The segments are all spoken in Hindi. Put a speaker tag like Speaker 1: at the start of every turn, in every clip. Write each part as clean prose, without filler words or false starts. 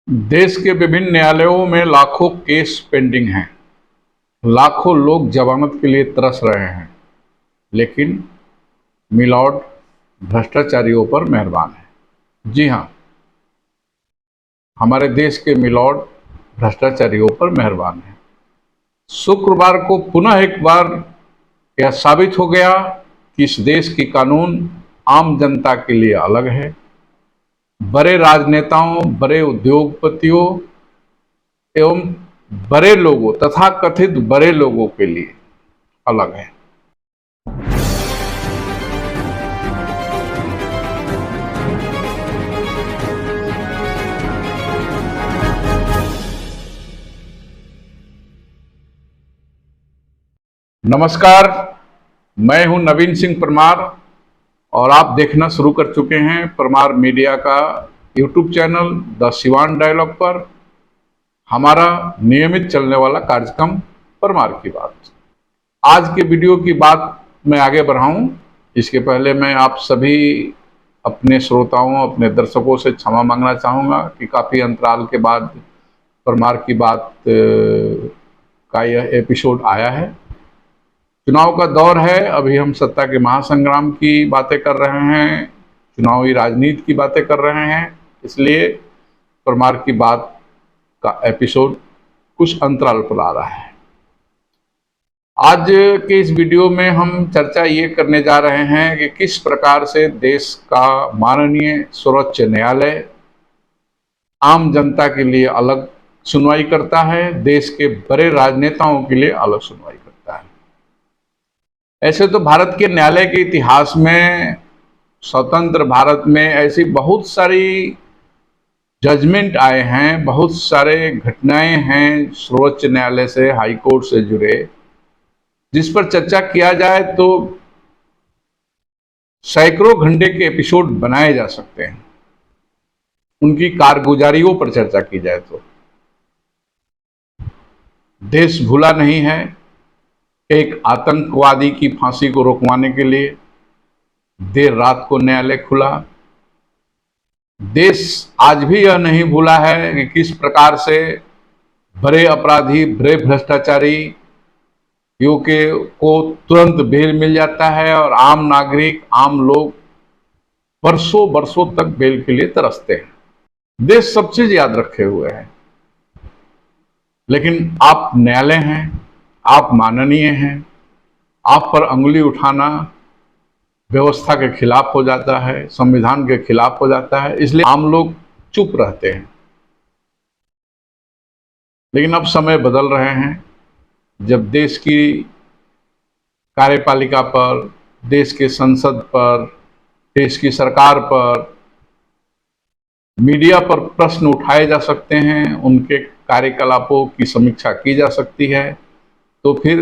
Speaker 1: देश के विभिन्न न्यायालयों में लाखों केस पेंडिंग हैं। लाखों लोग जमानत के लिए तरस रहे हैं, लेकिन मिलॉर्ड भ्रष्टाचारियों पर मेहरबान है। जी हाँ, हमारे देश के मिलॉर्ड भ्रष्टाचारियों पर मेहरबान है। शुक्रवार को पुनः एक बार यह साबित हो गया कि इस देश की कानून आम जनता के लिए अलग है। बड़े राजनेताओं, बड़े उद्योगपतियों एवं बड़े लोगों तथा कथित बड़े लोगों के लिए अलग है। नमस्कार, मैं हूं नवीन सिंह परमार और आप देखना शुरू कर चुके हैं परमार मीडिया का YouTube channel the Siwan dialogue पर हमारा नियमित चलने वाला कार्यक्रम परमार की बात। आज के वीडियो की बात मैं आगे बढ़ाऊं, इसके पहले मैं आप सभी अपने श्रोताओं, अपने दर्शकों से क्षमा मांगना चाहूँगा कि काफ़ी अंतराल के बाद परमार की बात का यह एपिसोड आया है। चुनाव का दौर है, अभी हम सत्ता के महासंग्राम की बातें कर रहे हैं, चुनावी राजनीति की बातें कर रहे हैं, इसलिए परमार की बात का एपिसोड कुछ अंतराल पर आ रहा है। आज के इस वीडियो में हम चर्चा ये करने जा रहे हैं कि किस प्रकार से देश का माननीय सर्वोच्च न्यायालय आम जनता के लिए अलग सुनवाई करता है, देश के बड़े राजनेताओं के लिए अलग सुनवाई करता है। ऐसे तो भारत के न्यायालय के इतिहास में, स्वतंत्र भारत में ऐसी बहुत सारी जजमेंट आए हैं, बहुत सारे घटनाएं हैं सर्वोच्च न्यायालय से, हाई कोर्ट से जुड़े, जिस पर चर्चा किया जाए तो सैकड़ों घंटे के एपिसोड बनाए जा सकते हैं। उनकी कारगुजारियों पर चर्चा की जाए तो देश भूला नहीं है। एक आतंकवादी की फांसी को रोकवाने के लिए देर रात को न्यायालय खुला। देश आज भी यह नहीं भूला है कि किस प्रकार से बड़े अपराधी, बड़े भ्रष्टाचारी को तुरंत बेल मिल जाता है और आम नागरिक, आम लोग वर्षों वर्षों तक बेल के लिए तरसते हैं। देश सब चीज याद रखे हुए है, लेकिन आप न्यायालय हैं, आप माननीय हैं, आप पर अंगुली उठाना व्यवस्था के खिलाफ हो जाता है, संविधान के खिलाफ हो जाता है, इसलिए आम लोग चुप रहते हैं। लेकिन अब समय बदल रहे हैं, जब देश की कार्यपालिका पर, देश के संसद पर, देश की सरकार पर, मीडिया पर प्रश्न उठाए जा सकते हैं, उनके कार्यकलापों की समीक्षा की जा सकती है, तो फिर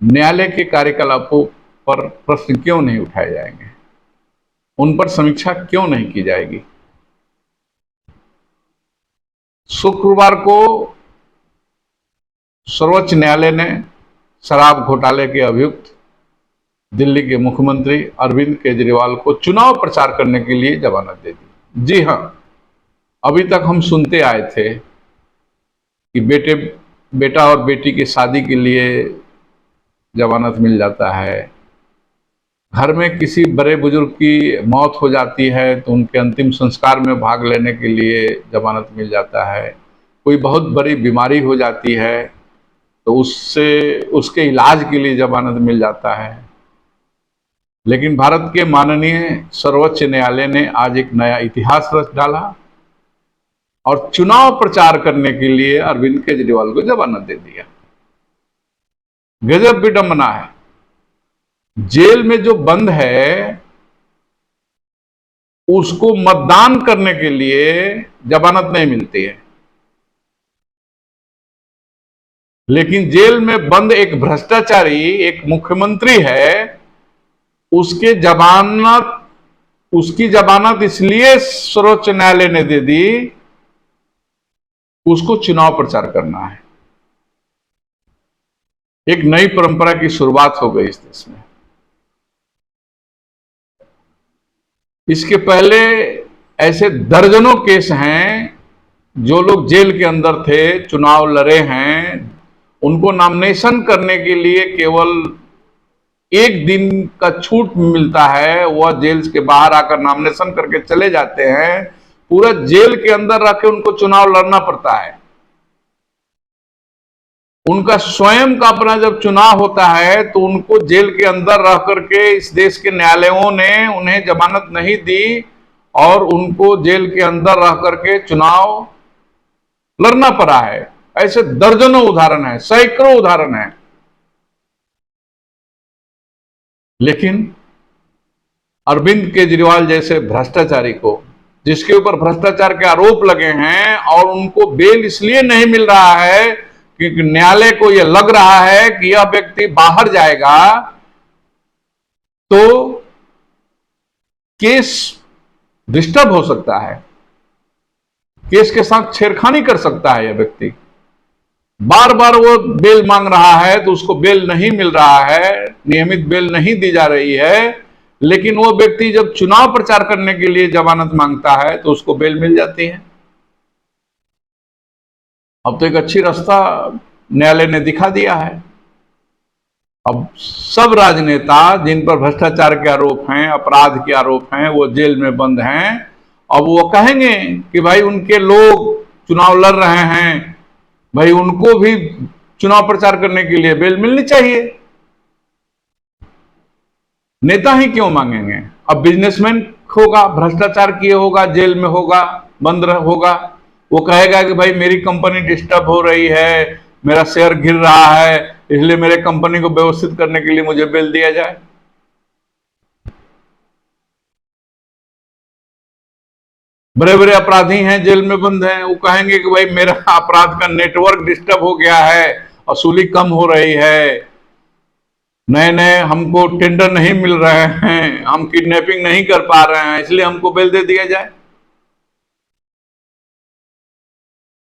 Speaker 1: न्यायालय के कार्यकलापों पर प्रश्न क्यों नहीं उठाए जाएंगे, उन पर समीक्षा क्यों नहीं की जाएगी। शुक्रवार को सर्वोच्च न्यायालय ने शराब घोटाले के अभियुक्त दिल्ली के मुख्यमंत्री अरविंद केजरीवाल को चुनाव प्रचार करने के लिए जमानत दे दी। जी हां, अभी तक हम सुनते आए थे कि बेटा और बेटी की शादी के लिए जमानत मिल जाता है, घर में किसी बड़े बुजुर्ग की मौत हो जाती है तो उनके अंतिम संस्कार में भाग लेने के लिए जमानत मिल जाता है, कोई बहुत बड़ी बीमारी हो जाती है तो उसके इलाज के लिए जमानत मिल जाता है। लेकिन भारत के माननीय सर्वोच्च न्यायालय ने आज एक नया इतिहास रच डाला और चुनाव प्रचार करने के लिए अरविंद केजरीवाल को जमानत दे दिया। गजब विडंबना है। जेल में जो बंद है उसको मतदान करने के लिए जमानत नहीं मिलती है, लेकिन जेल में बंद एक भ्रष्टाचारी, एक मुख्यमंत्री है, उसकी जमानत इसलिए सर्वोच्च न्यायालय ने दे दी, उसको चुनाव प्रचार करना है। एक नई परंपरा की शुरुआत हो गई इस देश में। इसके पहले ऐसे दर्जनों केस हैं जो लोग जेल के अंदर थे, चुनाव लड़े हैं, उनको नॉमिनेशन करने के लिए केवल एक दिन का छूट मिलता है। वह जेल के बाहर आकर नॉमिनेशन करके चले जाते हैं। पूरा जेल के अंदर रह के उनको चुनाव लड़ना पड़ता है। उनका स्वयं का अपना जब चुनाव होता है तो उनको जेल के अंदर रह करके इस देश के न्यायालयों ने उन्हें जमानत नहीं दी और उनको जेल के अंदर रह करके चुनाव लड़ना पड़ा है। ऐसे दर्जनों उदाहरण है, सैकड़ों उदाहरण है। लेकिन अरविंद केजरीवाल जैसे भ्रष्टाचारी को, जिसके ऊपर भ्रष्टाचार के आरोप लगे हैं और उनको बेल इसलिए नहीं मिल रहा है क्योंकि न्यायालय को यह लग रहा है कि यह व्यक्ति बाहर जाएगा तो केस डिस्टर्ब हो सकता है, केस के साथ छेड़खानी कर सकता है। यह व्यक्ति बार बार वो बेल मांग रहा है तो उसको बेल नहीं मिल रहा है, नियमित बेल नहीं दी जा रही है। लेकिन वो व्यक्ति जब चुनाव प्रचार करने के लिए जमानत मांगता है तो उसको बेल मिल जाती है। अब तो एक अच्छी रास्ता न्यायालय ने दिखा दिया है। अब सब राजनेता जिन पर भ्रष्टाचार के आरोप हैं, अपराध के आरोप हैं, वो जेल में बंद हैं। अब वो कहेंगे कि भाई उनके लोग चुनाव लड़ रहे हैं, भाई उनको भी चुनाव प्रचार करने के लिए बेल मिलनी चाहिए। नेता ही क्यों मांगेंगे? अब बिजनेसमैन होगा, भ्रष्टाचार किए होगा, जेल में होगा, बंद होगा, वो कहेगा कि भाई मेरी कंपनी डिस्टर्ब हो रही है, मेरा शेयर गिर रहा है, इसलिए मेरे कंपनी को व्यवस्थित करने के लिए मुझे बेल दिया जाए। बड़े बड़े अपराधी हैं, जेल में बंद हैं, वो कहेंगे कि भाई मेरा अपराध का नेटवर्क डिस्टर्ब हो गया है, वसूली कम हो रही है, नए नए हमको टेंडर नहीं मिल रहे हैं, हम किडनैपिंग नहीं कर पा रहे हैं, इसलिए हमको बेल दे दिया जाए।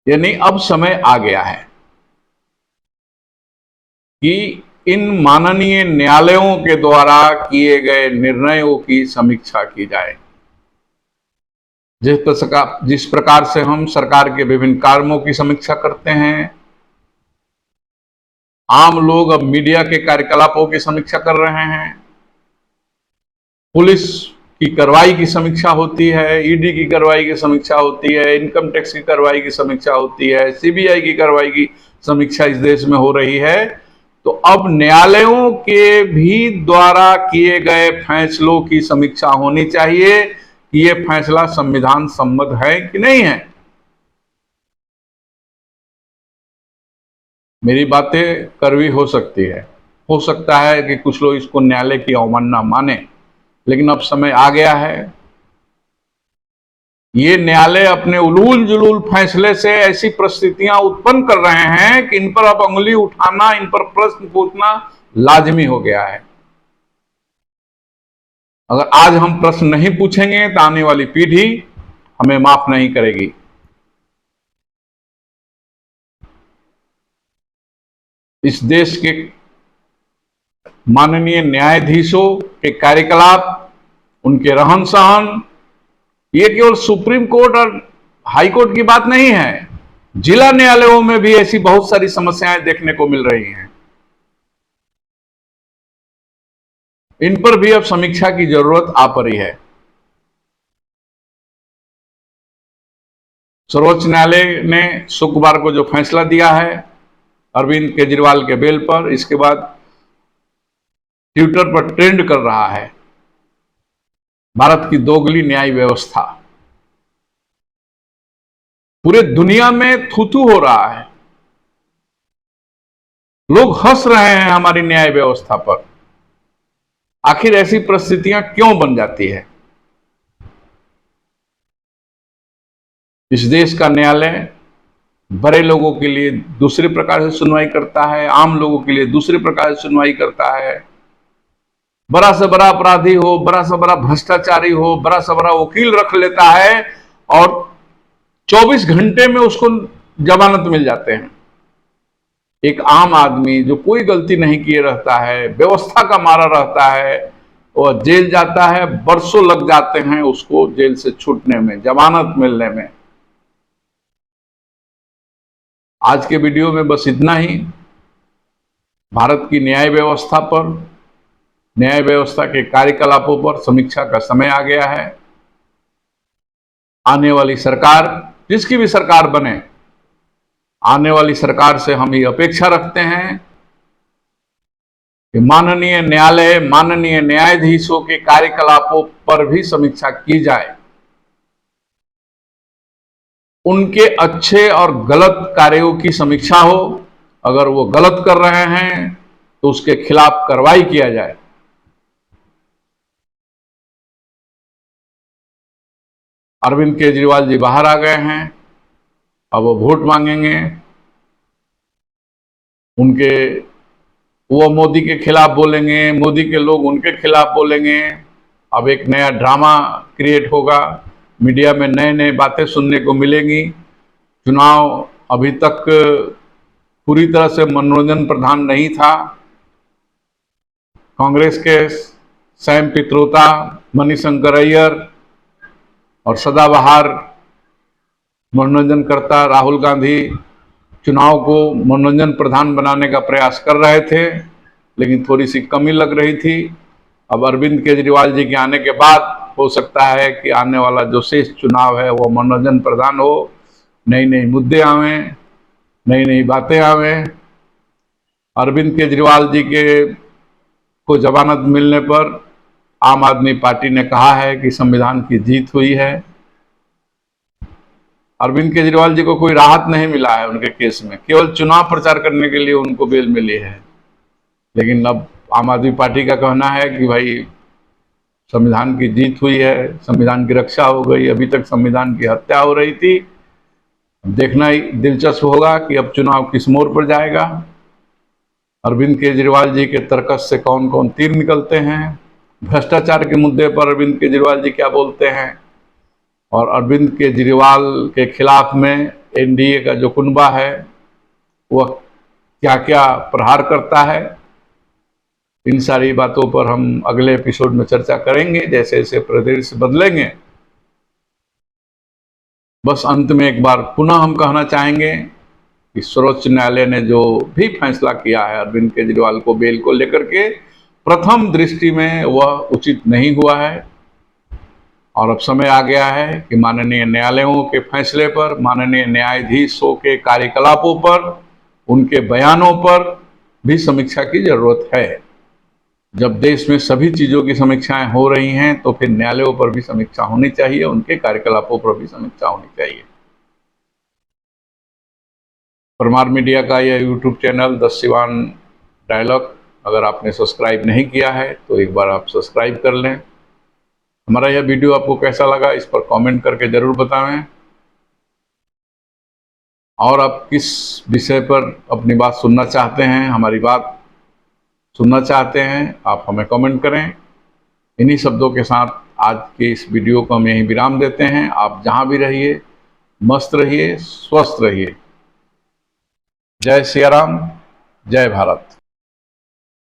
Speaker 1: यानी अब समय आ गया है कि इन माननीय न्यायालयों के द्वारा किए गए निर्णयों की समीक्षा की जाए। जिस प्रकार से हम सरकार के विभिन्न कार्यों की समीक्षा करते हैं, आम लोग अब मीडिया के कार्यकलापों की समीक्षा कर रहे हैं, पुलिस की कार्रवाई की समीक्षा होती है, ईडी की कार्रवाई की समीक्षा होती है, इनकम टैक्स की कार्रवाई की समीक्षा होती है, सीबीआई की कार्रवाई की समीक्षा इस देश में हो रही है। तो अब न्यायालयों के भी द्वारा किए गए फैसलों की समीक्षा होनी चाहिए कि ये फैसला संविधान सम्मत है कि नहीं है। मेरी बातें कड़वी हो सकती है, हो सकता है कि कुछ लोग इसको न्यायालय की अवमानना माने, लेकिन अब समय आ गया है। ये न्यायालय अपने उलूल जुलूल फैसले से ऐसी परिस्थितियां उत्पन्न कर रहे हैं कि इन पर अब उंगली उठाना, इन पर प्रश्न पूछना लाजमी हो गया है। अगर आज हम प्रश्न नहीं पूछेंगे तो आने वाली पीढ़ी हमें माफ नहीं करेगी। इस देश के माननीय न्यायाधीशों के कार्यकलाप, उनके रहन सहन, ये केवल सुप्रीम कोर्ट और हाई कोर्ट की बात नहीं है, जिला न्यायालयों में भी ऐसी बहुत सारी समस्याएं देखने को मिल रही हैं। इन पर भी अब समीक्षा की जरूरत आ पड़ी है। सर्वोच्च न्यायालय ने शुक्रवार को जो फैसला दिया है अरविंद केजरीवाल के बेल पर, इसके बाद ट्विटर पर ट्रेंड कर रहा है भारत की दोगली न्याय व्यवस्था। पूरे दुनिया में थू-थू हो रहा है, लोग हंस रहे हैं हमारी न्याय व्यवस्था पर। आखिर ऐसी परिस्थितियां क्यों बन जाती है? इस देश का न्यायालय बड़े लोगों के लिए दूसरे प्रकार से सुनवाई करता है, आम लोगों के लिए दूसरे प्रकार से सुनवाई करता है। बड़ा से बड़ा अपराधी हो, बड़ा से बड़ा भ्रष्टाचारी हो, बड़ा से बड़ा वकील रख लेता है और 24 घंटे में उसको जमानत मिल जाते हैं। एक आम आदमी जो कोई गलती नहीं किए रहता है, व्यवस्था का मारा रहता है, वह जेल जाता है, बरसों लग जाते हैं उसको जेल से छूटने में, जमानत मिलने में। आज के वीडियो में बस इतना ही। भारत की न्याय व्यवस्था पर, न्याय व्यवस्था के कार्यकलापों पर समीक्षा का समय आ गया है। आने वाली सरकार, जिसकी भी सरकार बने, आने वाली सरकार से हम ये अपेक्षा रखते हैं कि माननीय न्यायालय, माननीय न्यायाधीशों के कार्यकलापों पर भी समीक्षा की जाए। उनके अच्छे और गलत कार्यों की समीक्षा हो। अगर वो गलत कर रहे हैं तो उसके खिलाफ कार्रवाई किया जाए। अरविंद केजरीवाल जी बाहर आ गए हैं, अब वो वोट मांगेंगे। वो मोदी के खिलाफ बोलेंगे, मोदी के लोग उनके खिलाफ बोलेंगे। अब एक नया ड्रामा क्रिएट होगा, मीडिया में नए नए बातें सुनने को मिलेंगी। चुनाव अभी तक पूरी तरह से मनोरंजन प्रधान नहीं था। कांग्रेस के सैम पित्रोदा, मणिशंकर अय्यर और सदाबहार मनोरंजनकर्ता राहुल गांधी चुनाव को मनोरंजन प्रधान बनाने का प्रयास कर रहे थे, लेकिन थोड़ी सी कमी लग रही थी। अब अरविंद केजरीवाल जी के आने के बाद हो सकता है कि आने वाला जो शेष चुनाव है वो मनोरंजन प्रधान हो, नई नई मुद्दे आवें, नई नई बातें आवें। अरविंद केजरीवाल जी को जमानत मिलने पर आम आदमी पार्टी ने कहा है कि संविधान की जीत हुई है। अरविंद केजरीवाल जी को कोई राहत नहीं मिला है उनके केस में, केवल चुनाव प्रचार करने के लिए उनको बेल मिली है। लेकिन अब आम आदमी पार्टी का कहना है कि भाई संविधान की जीत हुई है, संविधान की रक्षा हो गई। अभी तक संविधान की हत्या हो रही थी। देखना ही दिलचस्प होगा कि अब चुनाव किस मोड़ पर जाएगा। अरविंद केजरीवाल जी के तर्कस से कौन कौन तीर निकलते हैं, भ्रष्टाचार के मुद्दे पर अरविंद केजरीवाल जी क्या बोलते हैं, और अरविंद केजरीवाल के खिलाफ में एनडीए का जो कुनबा है वह क्या क्या प्रहार करता है। इन सारी बातों पर हम अगले एपिसोड में चर्चा करेंगे जैसे जैसे परिदृश्य बदलेंगे। बस अंत में एक बार पुनः हम कहना चाहेंगे कि सर्वोच्च न्यायालय ने जो भी फैसला किया है अरविंद केजरीवाल को बेल को लेकर के, प्रथम दृष्टि में वह उचित नहीं हुआ है। और अब समय आ गया है कि माननीय न्यायालयों के फैसले पर, माननीय न्यायाधीशों के कार्यकलापों पर, उनके बयानों पर भी समीक्षा की जरूरत है। जब देश में सभी चीज़ों की समीक्षाएं हो रही हैं तो फिर न्यायालयों पर भी समीक्षा होनी चाहिए, उनके कार्यकलापों पर भी समीक्षा होनी चाहिए। परमार मीडिया का यह YouTube channel the Siwan dialogue अगर आपने सब्सक्राइब नहीं किया है तो एक बार आप सब्सक्राइब कर लें। हमारा यह वीडियो आपको कैसा लगा इस पर कमेंट करके जरूर बताएं। और आप किस विषय पर अपनी बात सुनना चाहते हैं, हमारी बात सुनना चाहते हैं, आप हमें कमेंट करें। इन्हीं शब्दों के साथ आज के इस वीडियो को हम यहीं विराम देते हैं। आप जहां भी रहिए, मस्त रहिए, स्वस्थ रहिए। जय सिया राम, जय भारत।